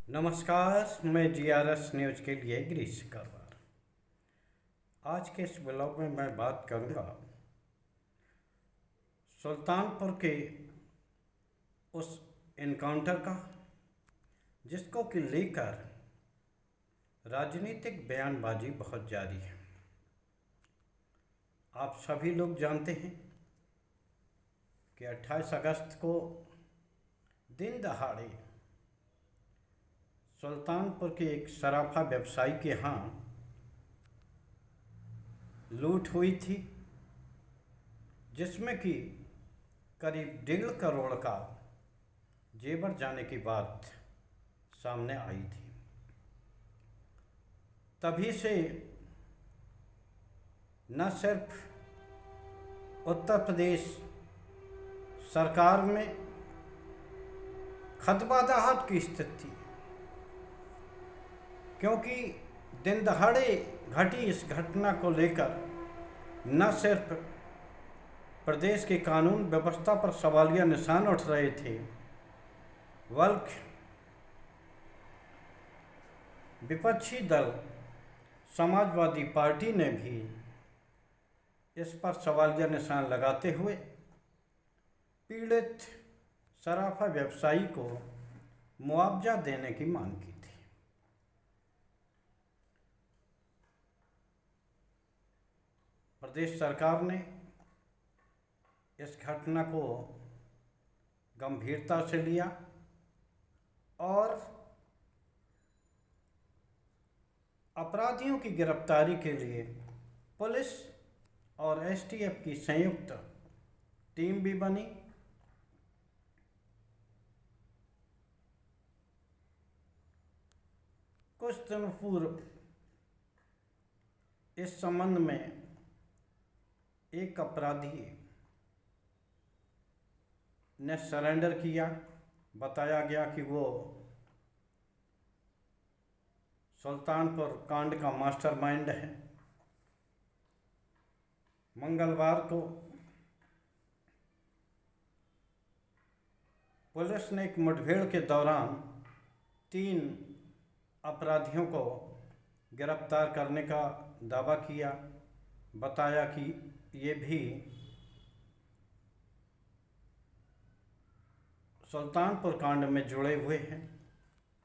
नमस्कार, मैं GRS news के लिए गिरीश करवार। आज के इस ब्लॉग में मैं बात करूंगा सुल्तानपुर के उस एनकाउंटर का जिसको कि लेकर राजनीतिक बयानबाजी बहुत जारी है। आप सभी लोग जानते हैं कि 28 अगस्त को दिन दहाड़े सुल्तानपुर के एक सराफा व्यवसायी के यहाँ लूट हुई थी, जिसमें कि करीब 1.5 करोड़ का जेवर जाने की बात सामने आई थी। तभी से न सिर्फ उत्तर प्रदेश सरकार में खतबादाहट की स्थिति थी, क्योंकि दिन दहाड़े घटी इस घटना को लेकर न सिर्फ प्रदेश के कानून व्यवस्था पर सवालिया निशान उठ रहे थे, बल्कि विपक्षी दल समाजवादी पार्टी ने भी इस पर सवालिया निशान लगाते हुए पीड़ित सराफा व्यवसायी को मुआवजा देने की मांग की थी। प्रदेश सरकार ने इस घटना को गंभीरता से लिया और अपराधियों की गिरफ्तारी के लिए पुलिस और एसटीएफ की संयुक्त टीम भी बनी। कुछ दिनों पूर्व इस संबंध में एक अपराधी ने सरेंडर किया। बताया गया कि वो सुल्तानपुर कांड का मास्टरमाइंड है। मंगलवार को पुलिस ने एक मुठभेड़ के दौरान 3 अपराधियों को गिरफ्तार करने का दावा किया। बताया कि ये भी सुल्तानपुर कांड में जुड़े हुए हैं।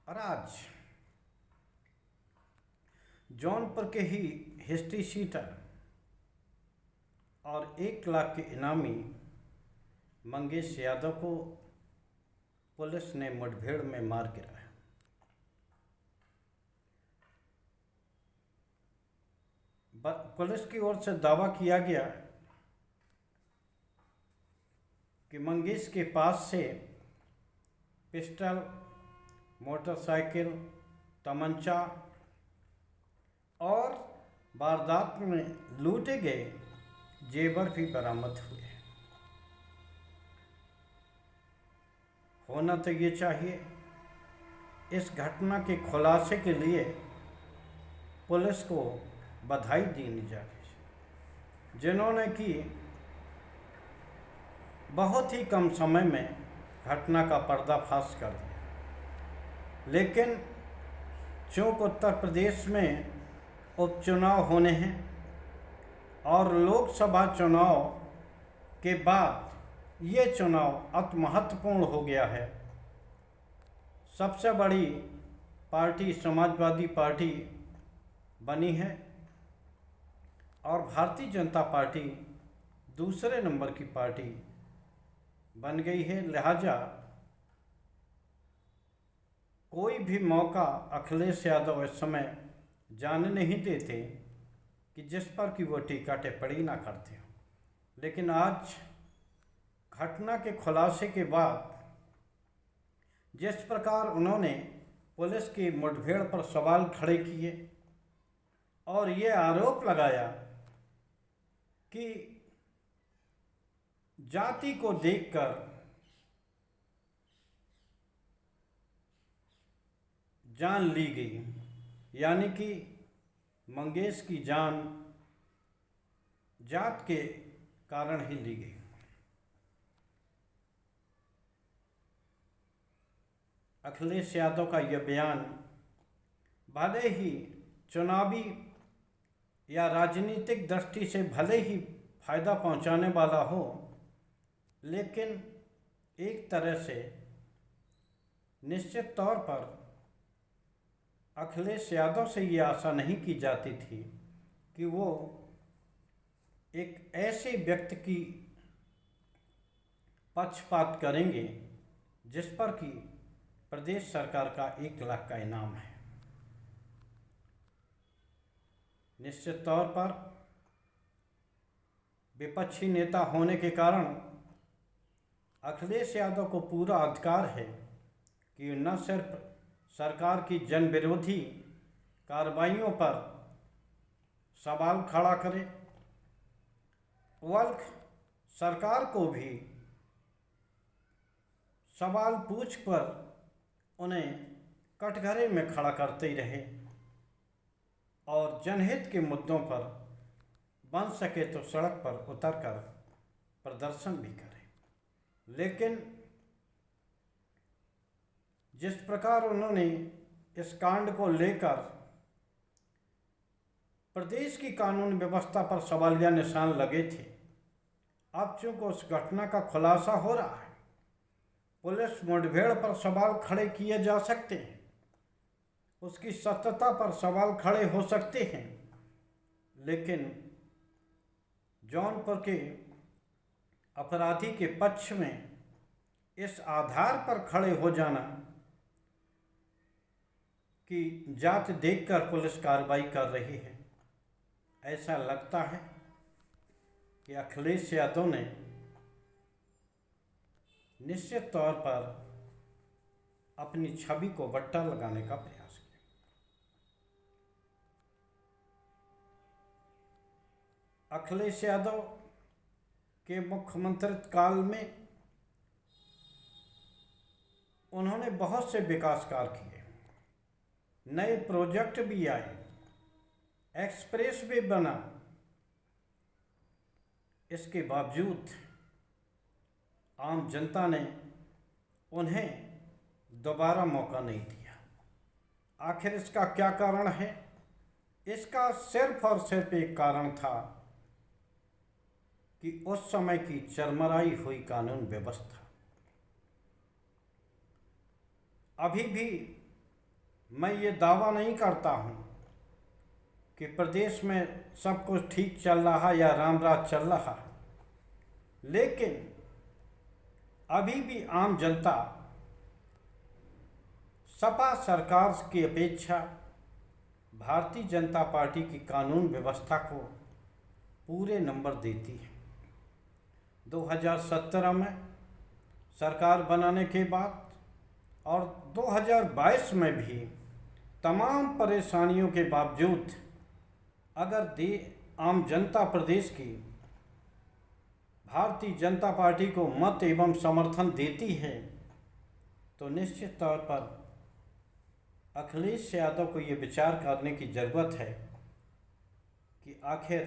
और आज जौनपुर के ही हिस्ट्री शीटर और 1 लाख के इनामी मंगेश यादव को पुलिस ने मुठभेड़ में मार गिराया। पुलिस की ओर से दावा किया गया कि मंगेश के पास से पिस्टल, मोटरसाइकिल, तमंचा और वारदात में लूटे गए जेवर भी बरामद हुए। होना तो ये चाहिए, इस घटना के खुलासे के लिए पुलिस को बधाई देनी चाहिए, जिन्होंने कि बहुत ही कम समय में घटना का पर्दाफाश कर दिया। लेकिन चूँकि उत्तर प्रदेश में उपचुनाव होने हैं और लोकसभा चुनाव के बाद ये चुनाव अति महत्वपूर्ण हो गया है। सबसे बड़ी पार्टी समाजवादी पार्टी बनी है और भारतीय जनता पार्टी दूसरे नंबर की पार्टी बन गई है। लिहाजा कोई भी मौका अखिलेश यादव इस समय जाने नहीं देते कि जिस पर कि वो टीका टिप्पणी ना करते हो। लेकिन आज घटना के खुलासे के बाद जिस प्रकार उन्होंने पुलिस की मुठभेड़ पर सवाल खड़े किए और ये आरोप लगाया कि जाति को देखकर जान ली गई, यानी कि मंगेश की जान जात के कारण ही ली गई। अखिलेश यादव का यह बयान भले ही चुनावी या राजनीतिक दृष्टि से भले ही फायदा पहुंचाने वाला हो, लेकिन एक तरह से निश्चित तौर पर अखिलेश यादव से ये आशा नहीं की जाती थी कि वो एक ऐसे व्यक्ति की पक्षपात करेंगे जिस पर कि प्रदेश सरकार का 1 लाख का इनाम है। निश्चित तौर पर विपक्षी नेता होने के कारण अखिलेश यादव को पूरा अधिकार है कि न सिर्फ सरकार की जन विरोधी कार्रवाइयों पर सवाल खड़ा करे, बल्कि सरकार को भी सवाल पूछ कर उन्हें कटघरे में खड़ा करते ही रहे और जनहित के मुद्दों पर बन सके तो सड़क पर उतरकर प्रदर्शन भी करें। लेकिन जिस प्रकार उन्होंने इस कांड को लेकर प्रदेश की कानून व्यवस्था पर सवालिया निशान लगे थे, अब चूंकि उस घटना का खुलासा हो रहा है, पुलिस मुठभेड़ पर सवाल खड़े किए जा सकते हैं, उसकी सत्यता पर सवाल खड़े हो सकते हैं, लेकिन जौनपुर के अपराधी के पक्ष में इस आधार पर खड़े हो जाना कि जात देखकर पुलिस कार्रवाई कर रही है, ऐसा लगता है कि अखिलेश यादव ने निश्चित तौर पर अपनी छवि को बट्टा लगाने का प्रयास किया। अखिलेश यादव के मुख्यमंत्री काल में उन्होंने बहुत से विकास कार्य किए, नए प्रोजेक्ट भी आए, एक्सप्रेस वे बना। इसके बावजूद आम जनता ने उन्हें दोबारा मौका नहीं दिया। आखिर इसका क्या कारण है? इसका सिर्फ और सिर्फ एक कारण था कि उस समय की चरमराई हुई कानून व्यवस्था। अभी भी मैं ये दावा नहीं करता हूँ कि प्रदेश में सब कुछ ठीक चल रहा या राम राज चल रहा है, लेकिन अभी भी आम जनता सपा सरकार की अपेक्षा भारतीय जनता पार्टी की कानून व्यवस्था को पूरे नंबर देती है। 2017 में सरकार बनाने के बाद और 2022 में भी तमाम परेशानियों के बावजूद अगर आम जनता प्रदेश की भारतीय जनता पार्टी को मत एवं समर्थन देती है, तो निश्चित तौर पर अखिलेश यादव को ये विचार करने की ज़रूरत है कि आखिर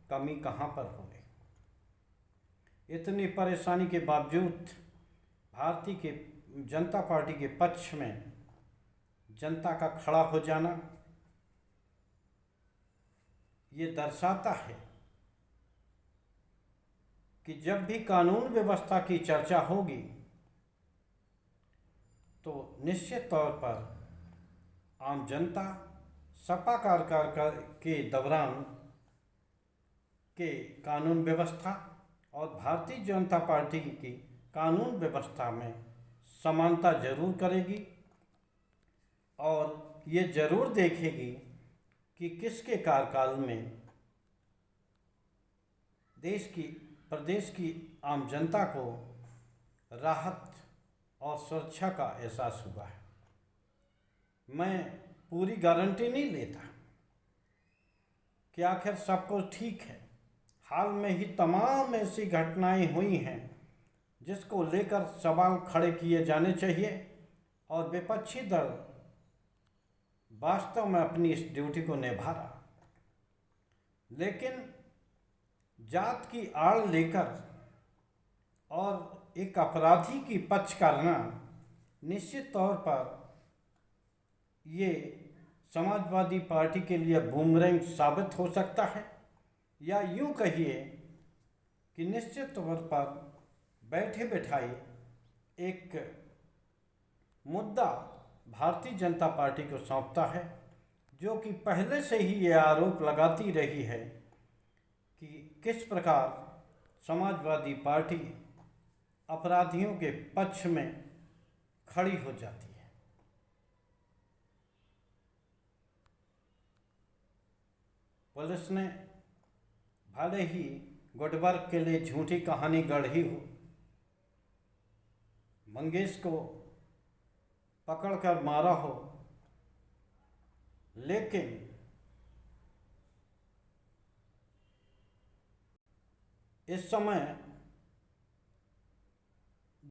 कमी कहाँ पर हो गई। इतनी परेशानी के बावजूद भारतीय जनता पार्टी के पक्ष में जनता का खड़ा हो जाना ये दर्शाता है कि जब भी कानून व्यवस्था की चर्चा होगी तो निश्चित तौर पर आम जनता सपा सरकार के दौरान के कानून व्यवस्था और भारतीय जनता पार्टी की कानून व्यवस्था में समानता जरूर करेगी और ये जरूर देखेगी कि किसके कार्यकाल में प्रदेश की आम जनता को राहत और सुरक्षा का एहसास हुआ है। मैं पूरी गारंटी नहीं लेता कि आखिर सब कुछ ठीक है। हाल में ही तमाम ऐसी घटनाएं हुई हैं जिसको लेकर सवाल खड़े किए जाने चाहिए और विपक्षी दल वास्तव में अपनी इस ड्यूटी को निभा रहा, लेकिन जात की आड़ लेकर और एक अपराधी की पक्ष करना निश्चित तौर पर ये समाजवादी पार्टी के लिए बूमरैंग साबित हो सकता है, या यूं कहिए कि निश्चित तौर पर बैठे बैठाए एक मुद्दा भारतीय जनता पार्टी को सौंपता है, जो कि पहले से ही ये आरोप लगाती रही है कि किस प्रकार समाजवादी पार्टी अपराधियों के पक्ष में खड़ी हो जाती है। पुलिस ने भले ही गुडवर्क के लिए झूठी कहानी गढ़ी हो, मंगेश को पकड़कर मारा हो, लेकिन इस समय